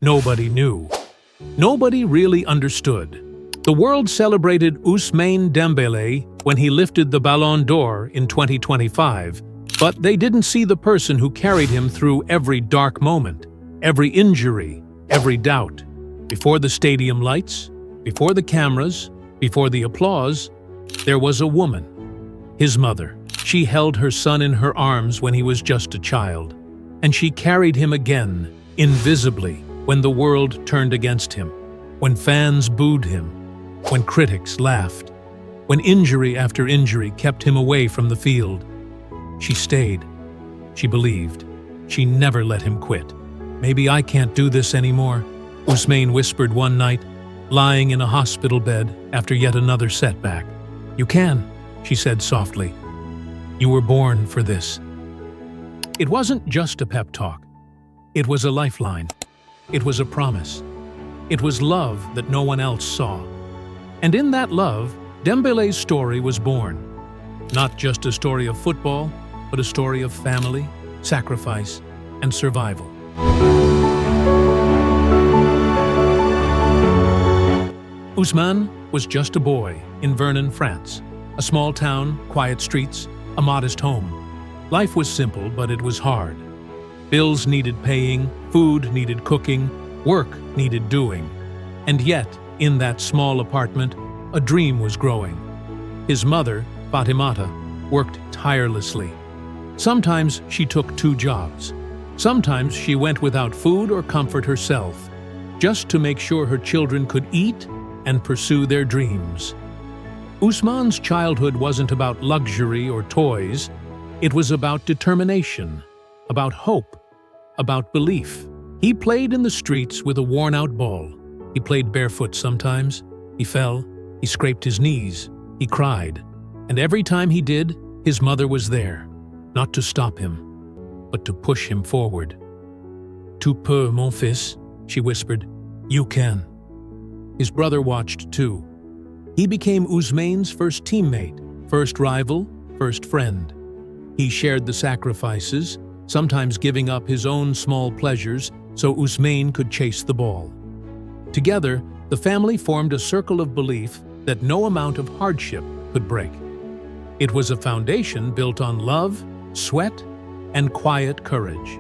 nobody knew. Nobody really understood. The world celebrated Ousmane Dembele when he lifted the Ballon d'Or in 2025, but they didn't see the person who carried him through every dark moment, every injury, every doubt. Before the stadium lights, before the cameras, before the applause, there was a woman, his mother. She held her son in her arms when he was just a child, and she carried him again, invisibly, when the world turned against him, when fans booed him, when critics laughed, when injury after injury kept him away from the field. She stayed. She believed. She never let him quit. "Maybe I can't do this anymore," Ousmane whispered one night, lying in a hospital bed after yet another setback. "You can," she said softly. "You were born for this." It wasn't just a pep talk. It was a lifeline. It was a promise. It was love that no one else saw. And in that love, Dembele's story was born. Not just a story of football, but a story of family, sacrifice, and survival. Ousmane was just a boy in Vernon, France. A small town, quiet streets, a modest home. Life was simple, but it was hard. Bills needed paying, food needed cooking, work needed doing. And yet, in that small apartment, a dream was growing. His mother, Fatimata, worked tirelessly. Sometimes she took 2 jobs. Sometimes she went without food or comfort herself, just to make sure her children could eat and pursue their dreams. Ousmane's childhood wasn't about luxury or toys. It was about determination, about hope, about belief. He played in the streets with a worn-out ball. He played barefoot sometimes. He fell. He scraped his knees. He cried. And every time he did, his mother was there, not to stop him, but to push him forward. "Tu peux, mon fils," she whispered. "You can." His brother watched too. He became Ousmane's first teammate, first rival, first friend. He shared the sacrifices, sometimes giving up his own small pleasures so Ousmane could chase the ball. Together, the family formed a circle of belief that no amount of hardship could break. It was a foundation built on love, sweat, and quiet courage.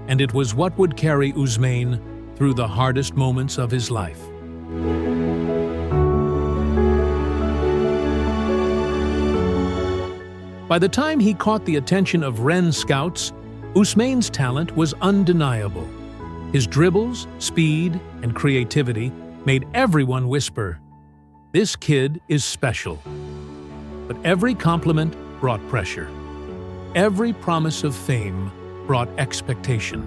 And it was what would carry Ousmane through the hardest moments of his life. By the time he caught the attention of Rennes scouts, Ousmane's talent was undeniable. His dribbles, speed, and creativity made everyone whisper, "This kid is special." But every compliment brought pressure. Every promise of fame brought expectation.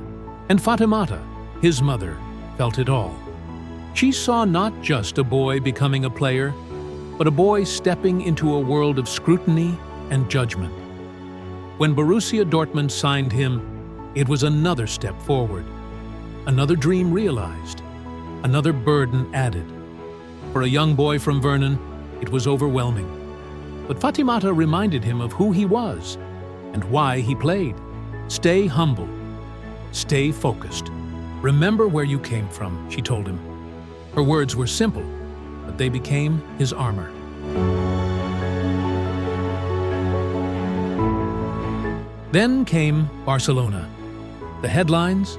And Fatimata, his mother, felt it all. She saw not just a boy becoming a player, but a boy stepping into a world of scrutiny and judgment. When Borussia Dortmund signed him, it was another step forward, another dream realized, another burden added. For a young boy from Vernon, it was overwhelming. But Fatimata reminded him of who he was and why he played. "Stay humble. Stay focused. Remember where you came from," she told him. Her words were simple, but they became his armor. Then came Barcelona. The headlines,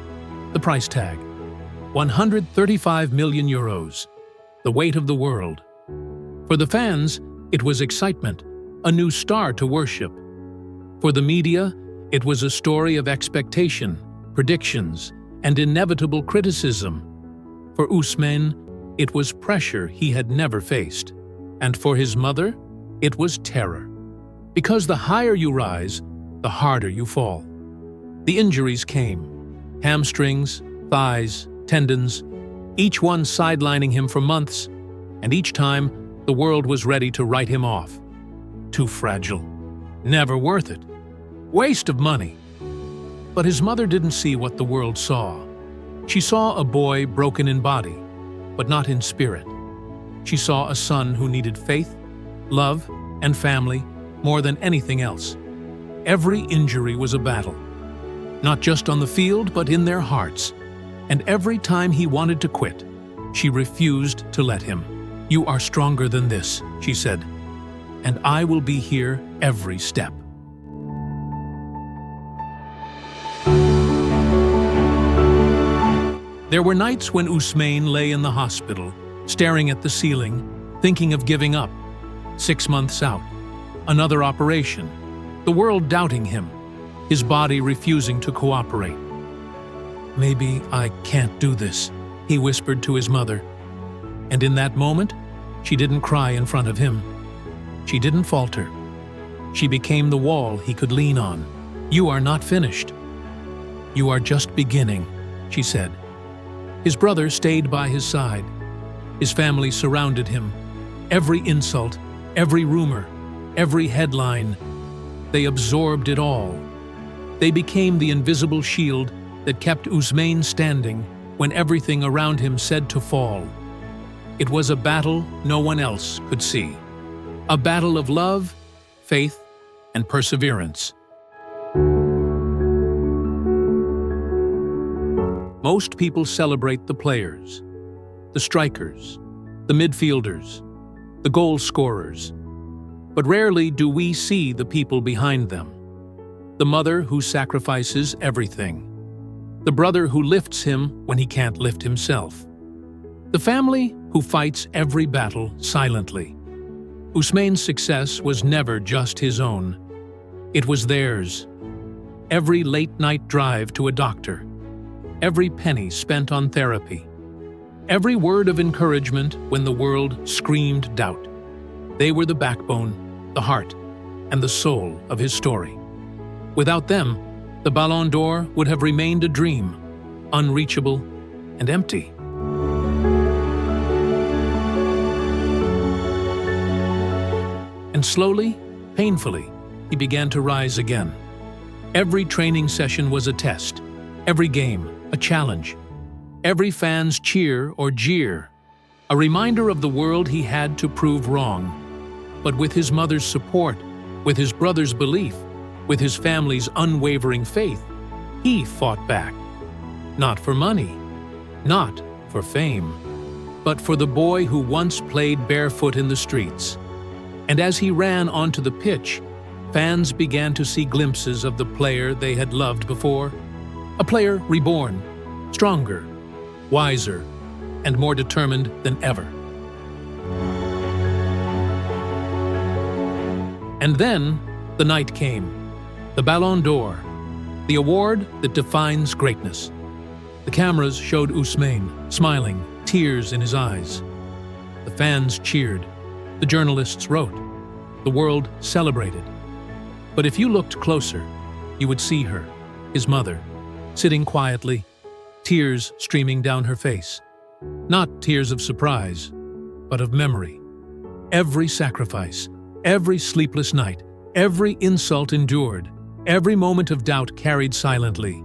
the price tag. 135 million euros, the weight of the world. For the fans, it was excitement, a new star to worship. For the media, it was a story of expectation, predictions, and inevitable criticism. For Ousmane, it was pressure he had never faced. And for his mother, it was terror. Because the higher you rise, the harder you fall. The injuries came. Hamstrings, thighs, tendons, each one sidelining him for months, and each time the world was ready to write him off. Too fragile. Never worth it. Waste of money. But his mother didn't see what the world saw. She saw a boy broken in body, but not in spirit. She saw a son who needed faith, love, and family more than anything else. Every injury was a battle, not just on the field, but in their hearts. And every time he wanted to quit, she refused to let him. "You are stronger than this," she said, "and I will be here every step." There were nights when Ousmane lay in the hospital, staring at the ceiling, thinking of giving up. 6 months out, another operation, the world doubting him, his body refusing to cooperate. "Maybe I can't do this," he whispered to his mother. And in that moment, she didn't cry in front of him. She didn't falter. She became the wall he could lean on. "You are not finished. You are just beginning," she said. His brother stayed by his side. His family surrounded him. Every insult, every rumor, every headline, they absorbed it all. They became the invisible shield that kept Ousmane standing when everything around him said to fall. It was a battle no one else could see. A battle of love, faith, and perseverance. Most people celebrate the players, the strikers, the midfielders, the goal scorers. But rarely do we see the people behind them. The mother who sacrifices everything. The brother who lifts him when he can't lift himself. The family who fights every battle silently. Ousmane's success was never just his own. It was theirs. Every late-night drive to a doctor. Every penny spent on therapy. Every word of encouragement when the world screamed doubt. They were the backbone, the heart, and the soul of his story. Without them, the Ballon d'Or would have remained a dream, unreachable and empty. And slowly, painfully, he began to rise again. Every training session was a test, every game a challenge, every fan's cheer or jeer, a reminder of the world he had to prove wrong. But with his mother's support, with his brother's belief, with his family's unwavering faith, he fought back. Not for money, not for fame, but for the boy who once played barefoot in the streets. And as he ran onto the pitch, fans began to see glimpses of the player they had loved before. A player reborn, stronger, wiser, and more determined than ever. And then the night came, the Ballon d'Or, the award that defines greatness. The cameras showed Ousmane, smiling, tears in his eyes. The fans cheered, the journalists wrote, the world celebrated. But if you looked closer, you would see her, his mother, sitting quietly, tears streaming down her face. Not tears of surprise, but of memory. Every sacrifice, every sleepless night, every insult endured, every moment of doubt carried silently.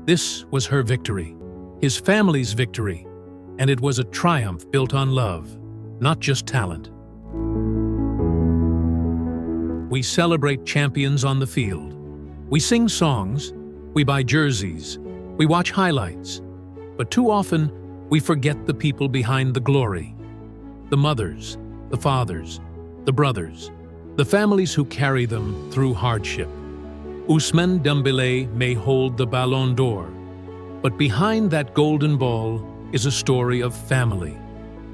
This was her victory, his family's victory, and it was a triumph built on love, not just talent. We celebrate champions on the field. We sing songs, we buy jerseys, we watch highlights, but too often we forget the people behind the glory. The mothers, the fathers, the brothers, the families who carry them through hardship. Ousmane Dembélé may hold the Ballon d'Or, but behind that golden ball is a story of family,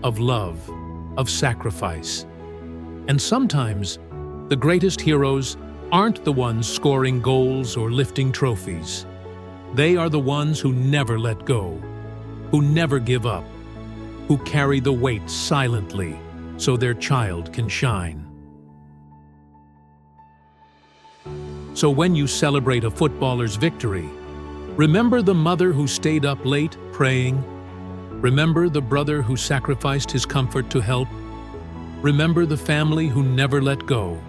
of love, of sacrifice. And sometimes, the greatest heroes aren't the ones scoring goals or lifting trophies. They are the ones who never let go, who never give up, who carry the weight silently so their child can shine. So when you celebrate a footballer's victory, remember the mother who stayed up late praying. Remember the brother who sacrificed his comfort to help. Remember the family who never let go.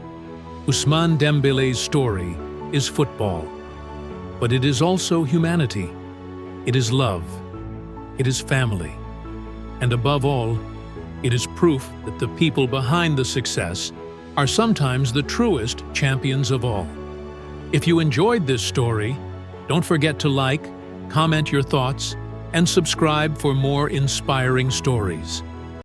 Ousmane Dembélé's story is football, but it is also humanity. It is love. It is family. And above all, it is proof that the people behind the success are sometimes the truest champions of all. If you enjoyed this story, don't forget to like, comment your thoughts, and subscribe for more inspiring stories.